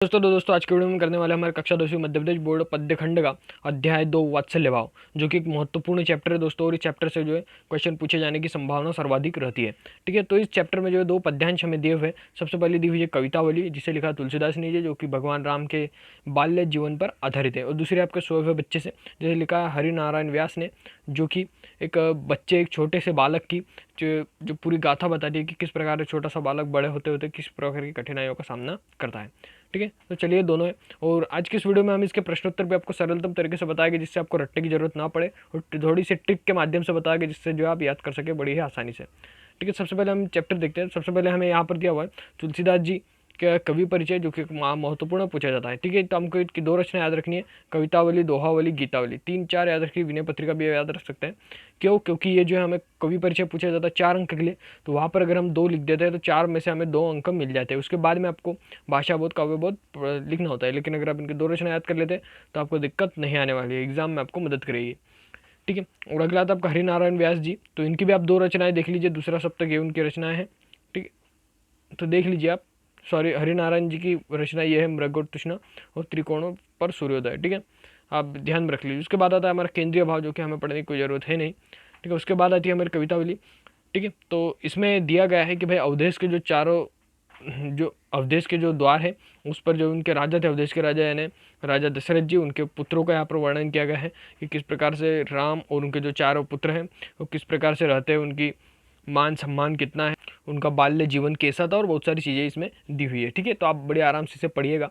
दोस्तों आज के वीडियो में करने वाले हमारे कक्षा 10वीं मध्य प्रदेश बोर्ड पद्य खंड का अध्याय 2 वात्सल्य भाव, जो कि एक महत्वपूर्ण चैप्टर है दोस्तों। और इस चैप्टर से जो है क्वेश्चन पूछे जाने की संभावना सर्वाधिक रहती है। ठीक है, तो इस चैप्टर में जो है दो पद्यांश हमें दिए हुए। सबसे पहले दी हुई है कवितावली, जिसे लिखा तुलसीदास ने, जो कि भगवान राम के बाल्य जीवन पर आधारित है। और दूसरी आपके सोए हुए बच्चे से, जिसे लिखा है हरिनारायण व्यास ने, जो कि एक छोटे से बालक की जो पूरी गाथा बताती है कि किस प्रकार छोटा सा बालक बड़े होते होते किस प्रकार की कठिनाइयों का सामना करता है। ठीक है, तो चलिए दोनों है। और आज की इस वीडियो में हम इसके प्रश्नोत्तर भी आपको सरलतम तरीके से बताएंगे, जिससे आपको रटने की जरूरत ना पड़े, और थोड़ी सी ट्रिक के माध्यम से बताएंगे, जिससे जो आप याद कर सके बड़ी ही आसानी से। ठीक है, सबसे पहले हम चैप्टर देखते हैं। सबसे पहले हमें यहाँ पर दिया हुआ है तुलसीदास जी का कवि परिचय, जो कि महत्वपूर्ण पूछा जाता है। ठीक है, तो हमको इसकी दो रचना याद रखनी है, कवितावली, दोहावली, गीतावली। 3 4 याद रखिए, विनय पत्रिका भी याद रख सकते हैं। क्यों? क्योंकि ये जो है हमें कवि परिचय पूछा जाता है 4 अंक के लिए, तो वहाँ पर अगर हम 2 लिख देते हैं तो 4 में से हमें 2 अंक मिल जाते हैं। उसके बाद में आपको भाषा बोध, काव्य बोध लिखना होता है। लेकिन अगर आप इनकी 2 रचना याद कर लेते हैं तो आपको दिक्कत नहीं आने वाली है, एग्जाम में आपको मदद करेगी। ठीक है, और अगला था आपका हरिनारायण व्यास जी, तो इनकी भी आप 2 रचनाएं देख लीजिए। दूसरा सप्तक ये उनकी रचनाएं हैं। ठीक है, तो देख लीजिए आप। सॉरी, हरिनारायण जी की रचना ये है मृग और तृष्णा और त्रिकोणों पर सूर्योदय। ठीक है, आप ध्यान में रख लीजिए। उसके बाद आता है हमारा केंद्रीय भाव, जो कि हमें पढ़ने की कोई जरूरत है नहीं। ठीक है, उसके बाद आती है हमारी कवितावली। ठीक है, तो इसमें दिया गया है कि भाई अवधेश के जो अवधेश के जो द्वार है, उस पर जो उनके राजा थे, अवधेश के राजा यानी राजा दशरथ जी, उनके पुत्रों का यहाँ पर वर्णन किया गया है कि किस प्रकार से राम और उनके जो 4 पुत्र हैं वो किस प्रकार से रहते हैं, उनकी मान सम्मान कितना है, उनका बाल्य जीवन कैसा था, और बहुत सारी चीज़ें इसमें दी हुई है। ठीक है, तो आप बड़े आराम से इसे पढ़िएगा।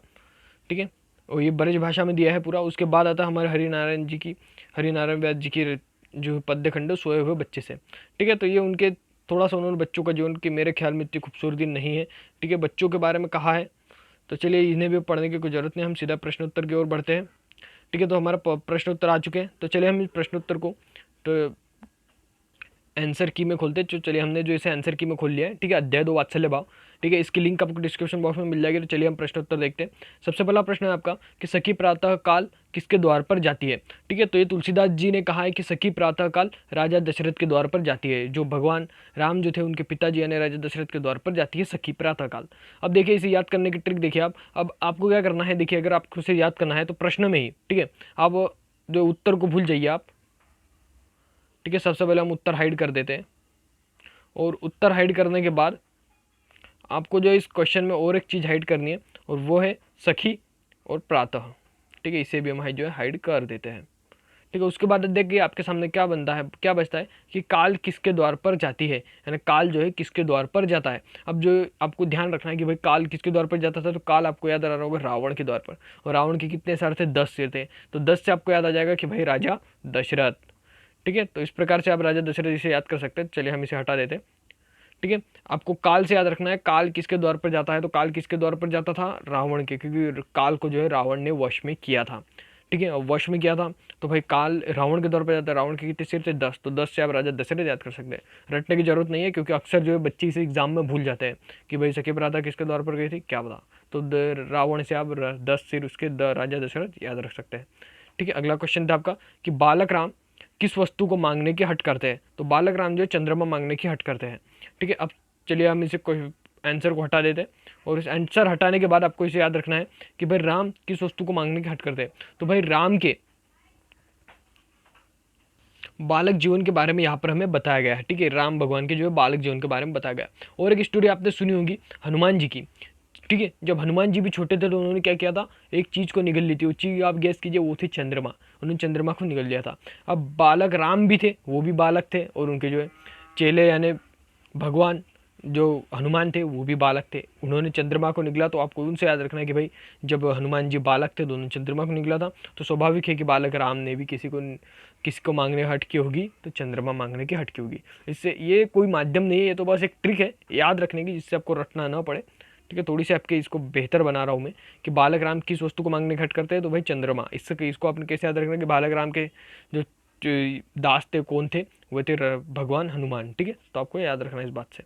ठीक है, और ये ब्रज भाषा में दिया है पूरा। उसके बाद आता है हमारे हरिनारायण व्यास जी की जो पद्य खंड सोए हुए बच्चे से। ठीक है, तो ये उनके थोड़ा सा उन्होंने बच्चों का जीवन की मेरे ख्याल में इतनी खूबसूरती नहीं है। ठीक है, बच्चों के बारे में कहा है, तो चलिए इन्हें भी पढ़ने की कोई जरूरत नहीं, हम सीधा प्रश्नोत्तर की ओर बढ़ते हैं। ठीक है, तो हमारा प्रश्नोत्तर आ चुके हैं, तो चलिए हम इस प्रश्नोत्तर को तो आंसर की में खोलते हैं। तो चलिए हमने जो इसे आंसर की में खोल लिया है। ठीक है, अध्याय 2 वात्सल्य भाव। ठीक है, इसकी लिंक आपको डिस्क्रिप्शन बॉक्स में मिल जाएगी। तो चलिए हम प्रश्नोत्तर देखते हैं। सबसे पहला प्रश्न है आपका कि सखी प्रातः काल किसके द्वार पर जाती है। ठीक है, तो ये तुलसीदास जी ने कहा है कि सखी प्रातः काल राजा दशरथ के द्वार पर जाती है। जो भगवान राम जो थे उनके पिताजी यानी राजा दशरथ के द्वार पर जाती है सखी प्रातः काल। अब देखिए इसे याद करने की ट्रिक देखिए आप। अब आपको क्या करना है, देखिए अगर आपको इसे याद करना है तो प्रश्न में ही, ठीक है, आप जो उत्तर को भूल जाइए आप। ठीक है, सबसे पहले हम उत्तर हाइड कर देते हैं, और उत्तर हाइड करने के बाद आपको जो इस क्वेश्चन में और एक चीज़ हाइड करनी है, और वो है सखी और प्रातः। ठीक है, इसे भी हम जो है हाइड कर देते हैं। ठीक है, उसके बाद देखिए आपके सामने क्या बनता है, क्या बचता है कि काल किसके द्वार पर जाती है, यानी काल जो है किसके द्वार पर जाता है। अब जो आपको ध्यान रखना है कि भाई काल किसके द्वार पर जाता था, तो काल आपको याद आ रहा होगा रावण के द्वार पर। और रावण के कितने सारे थे, 10 सिर थे। तो 10 से आपको याद आ जाएगा कि भाई राजा दशरथ। ठीक है, तो इस प्रकार से आप राजा दशरथ इसे याद कर सकते हैं। चलिए हम इसे हटा देते हैं। ठीक है, आपको काल से याद रखना है, काल किसके द्वार पर जाता है, तो काल किसके द्वार पर जाता था, रावण के, क्योंकि काल को जो है रावण ने वश में किया था। ठीक है, वश में किया था, तो भाई काल रावण के द्वार पर जाता है। रावण के कितने सिर थे, 10। तो 10 से आप राजा दशरथ याद कर सकते हैं। रटने की जरूरत नहीं है, क्योंकि अक्सर जो है बच्चे इसे एग्जाम में भूल जाते हैं कि भाई सखी प्राता किसके द्वार पर गई थी, क्या पता। तो रावण से आप 10 सिर उसके राजा दशरथ याद रख सकते हैं। ठीक है, अगला क्वेश्चन था आपका कि बालक राम किस वस्तु को मांगने की हट करते हैं, तो बालक राम जो है चंद्रमा मांगने की हट करते हैं। ठीक है, अब चलिए हम इसे आंसर को हटा देते हैं, और इस आंसर हटाने के बाद आपको इसे याद रखना है कि भाई राम किस वस्तु को मांगने की हट करते हैं, तो भाई राम के बालक जीवन के बारे में यहाँ पर हमें बताया गया है। ठीक है, राम भगवान के जो है बालक जीवन के बारे में बताया गया। और एक स्टोरी आपने सुनी होगी हनुमान जी की। ठीक है, जब हनुमान जी भी छोटे थे तो उन्होंने क्या किया था, एक चीज को निगल ली थी। वो चीज आप गैस कीजिए, वो थी चंद्रमा। उन्होंने चंद्रमा को निगल लिया था। अब बालक राम भी थे, वो भी बालक थे, और उनके जो है चेले यानी भगवान जो हनुमान थे वो भी बालक थे, उन्होंने चंद्रमा को निगला। तो आपको उनसे याद रखना है कि भाई जब हनुमान जी बालक थे, दोनों चंद्रमा को निगला था, तो स्वाभाविक है कि बालक राम ने भी किसी को मांगने हट की होगी, तो चंद्रमा मांगने की हट की होगी। इससे ये कोई माध्यम नहीं है, ये तो बस एक ट्रिक है याद रखने की, जिससे आपको रटना ना पड़े। ठीक है, थोड़ी सी आपके इसको बेहतर बना रहा हूँ मैं कि बालक राम किस वस्तु को मांगने की हट करते हैं, तो भाई चंद्रमा। इसको आपने कैसे याद रखना कि बालक राम के जो दास थे कौन थे, वो थे भगवान हनुमान। ठीक है, तो आपको याद रखना इस बात से।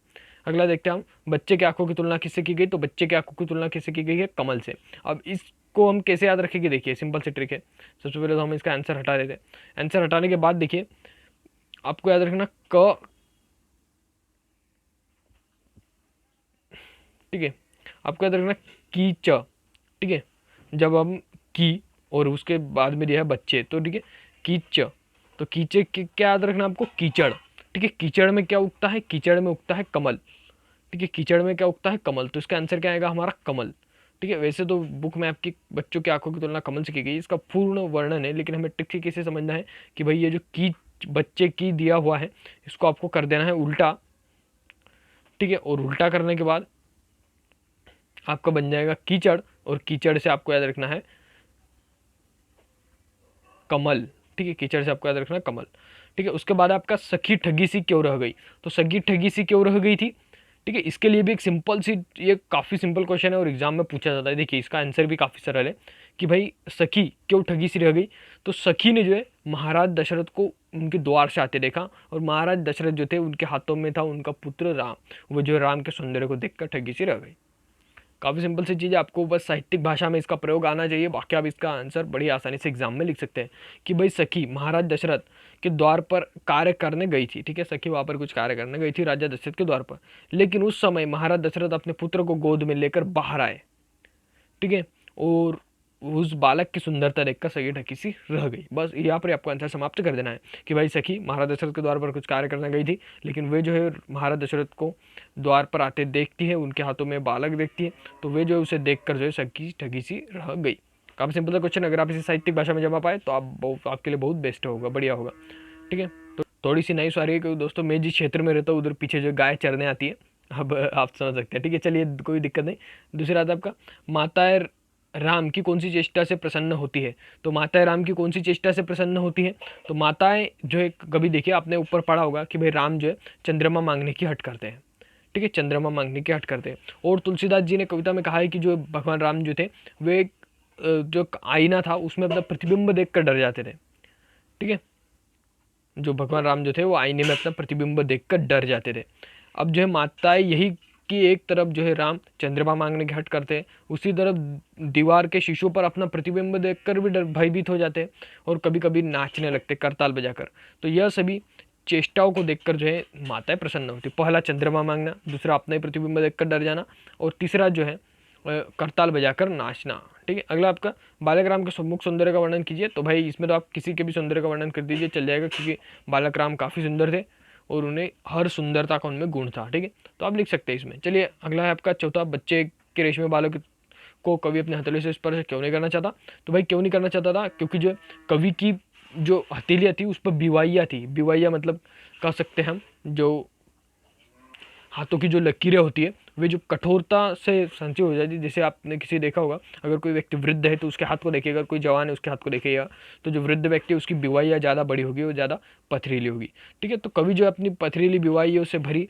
अगला देखते हैं हम, बच्चे के आंखों की तुलना किससे की गई, तो बच्चे के आंखों की तुलना किससे की गई है, कमल से। अब इसको हम कैसे याद रखेंगे, देखिए सिंपल सी ट्रिक है। सबसे पहले तो हम इसका आंसर हटा देते हैं। आंसर हटाने के बाद देखिए आपको याद रखना क, ठीक है, आपको याद रखना कीच, ठीक है। जब हम की और उसके बाद में दिया है बच्चे, तो ठीक है कीच, तो कीचे क्या याद रखना आपको, कीचड़। ठीक है, कीचड़ में क्या उगता है, कीचड़ में उगता है कमल। ठीक है, कीचड़ में क्या उगता है, कमल, तो इसका आंसर क्या आएगा हमारा, कमल। ठीक है, वैसे तो बुक में आपकी बच्चों की आंखों की तुलना कमल से की गई, इसका पूर्ण वर्णन है, लेकिन हमें ट्रिक कैसे समझना है कि भाई ये जो की बच्चे की दिया हुआ है इसको आपको कर देना है उल्टा। ठीक है, और उल्टा करने के बाद आपका बन जाएगा कीचड़, और कीचड़ से आपको याद रखना है कमल। ठीक है, कीचड़ से आपको याद रखना है कमल। ठीक है, उसके बाद आपका सखी ठगी सी क्यों रह गई, तो सखी ठगी सी क्यों रह गई थी। ठीक है, इसके लिए भी एक सिंपल सी, ये काफ़ी सिंपल क्वेश्चन है और एग्जाम में पूछा जाता है। देखिए इसका आंसर भी काफ़ी सरल है कि भाई सखी क्यों ठगी सी रह गई, तो सखी ने जो है महाराज दशरथ को उनके द्वार से आते देखा, और महाराज दशरथ जो थे उनके हाथों में था उनका पुत्र राम, वो जो राम के सौंदर्य को देखकर ठगी सी रह गई। काफ़ी सिंपल सी चीज़ है, आपको बस साहित्यिक भाषा में इसका प्रयोग आना चाहिए, बाकी आप इसका आंसर बड़ी आसानी से एग्जाम में लिख सकते हैं कि भाई सखी महाराज दशरथ के द्वार पर कार्य करने गई थी। ठीक है, सखी वहाँ पर कुछ कार्य करने गई थी राजा दशरथ के द्वार पर, लेकिन उस समय महाराज दशरथ अपने पुत्र को गोद में लेकर बाहर आए। ठीक है, और उस बालक की सुंदरता देखकर सखी ढकी सी रह गई। बस यहाँ पर आपको आंसर समाप्त कर देना है कि भाई सखी महाराज दशरथ के द्वार पर कुछ कार्य करने गई थी, लेकिन वे जो है महाराज दशरथ को द्वार पर आते देखती है, उनके हाथों में बालक देखती है, तो वे जो है उसे देखकर जो है सखी ठगी सी रह गई। काफ़ी सिंपल क्वेश्चन, अगर आप इसे साहित्यिक भाषा में जमा पाए तो आपके लिए बहुत बेस्ट होगा, बढ़िया होगा। ठीक है, तो थोड़ी सी नई सॉरी है क्योंकि दोस्तों मैं जिस क्षेत्र में रहता हूँ उधर पीछे जो गाय चरने आती है, अब आप समझ सकते हैं। ठीक है, चलिए कोई दिक्कत नहीं। दूसरा आता आपका, माताएं राम की कौन सी चेष्टा से प्रसन्न होती है, तो माताएं राम की कौन सी चेष्टा से प्रसन्न होती है, तो माताएं जो है, कभी देखिए आपने ऊपर पढ़ा होगा कि भाई राम जो है चंद्रमा मांगने की हट करते हैं। ठीक है, चंद्रमा मांगने की हट करते हैं, और तुलसीदास जी ने कविता में कहा है कि जो भगवान राम जो थे वे जो आईना था उसमें अपना प्रतिबिंब देख कर डर जाते थे। ठीक है, जो भगवान राम जो थे वो आईने में अपना प्रतिबिंब देखकर डर जाते थे। अब जो है माताएं यही कि एक तरफ जो है राम चंद्रमा मांगने की हट करते हैं, उसी तरफ दीवार के शीशों पर अपना प्रतिबिंब देखकर भी डर भयभीत हो जाते हैं, और कभी कभी नाचने लगते करताल बजाकर। तो यह सभी चेष्टाओं को देखकर जो है माताएं प्रसन्न होती। पहला चंद्रमा मांगना, दूसरा अपना ही प्रतिबिंब देखकर डर जाना, और तीसरा जो है करताल बजाकर नाचना। ठीक है, अगला आपका, बालक राम के सम्मुख सौंदर्य का वर्णन कीजिए, तो भाई इसमें तो आप किसी के भी सौंदर्य का वर्णन कर दीजिए चल जाएगा, क्योंकि बालक राम काफ़ी सुंदर थे और उन्हें हर सुंदरता का उनमें गुण था। ठीक है, तो आप लिख सकते हैं इसमें। चलिए अगला है आपका चौथा, बच्चे के रेशमी बालों को कवि अपने हथेली से स्पर्श क्यों नहीं करना चाहता, तो भाई क्यों नहीं करना चाहता था, क्योंकि जो कवि की जो हथेलियाँ थी उस पर बिवाइयाँ थी। बिवाइया मतलब कह सकते हैं हम, जो हाथों की जो लकीरें होती है वे जो कठोरता से संची हो जाती है। जैसे आपने किसी देखा होगा, अगर कोई व्यक्ति वृद्ध है तो उसके हाथ को देखिएगा, कोई जवान है उसके हाथ को देखिएगा, तो जो वृद्ध व्यक्ति है उसकी बिवाइयाँ ज़्यादा बड़ी होगी, वो ज़्यादा पथरीली होगी। ठीक है, तो कवि जो अपनी पथरीली बिवाइयों से भरी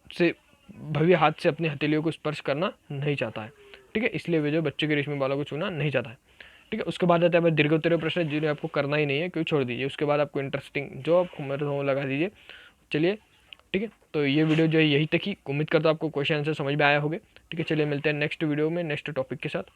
से भव्य हाथ से अपनी हथेलियों को स्पर्श करना नहीं चाहता है। ठीक है, इसलिए वे जो बच्चों के रेशमी बालों को छूना नहीं चाहता है। ठीक है, उसके बाद आता है दीर्घोत्तरीय प्रश्न, जिन्हें आपको करना ही नहीं है, क्यों छोड़ दीजिए। उसके बाद आपको इंटरेस्टिंग जो आपको मेरे को लगा दीजिए। चलिए ठीक है, तो ये वीडियो जो है यही तक ही, उम्मीद करता हूँ आपको क्वेश्चन आंसर समझ में आया होगा। ठीक है, चलिए मिलते हैं नेक्स्ट वीडियो में नेक्स्ट टॉपिक के साथ।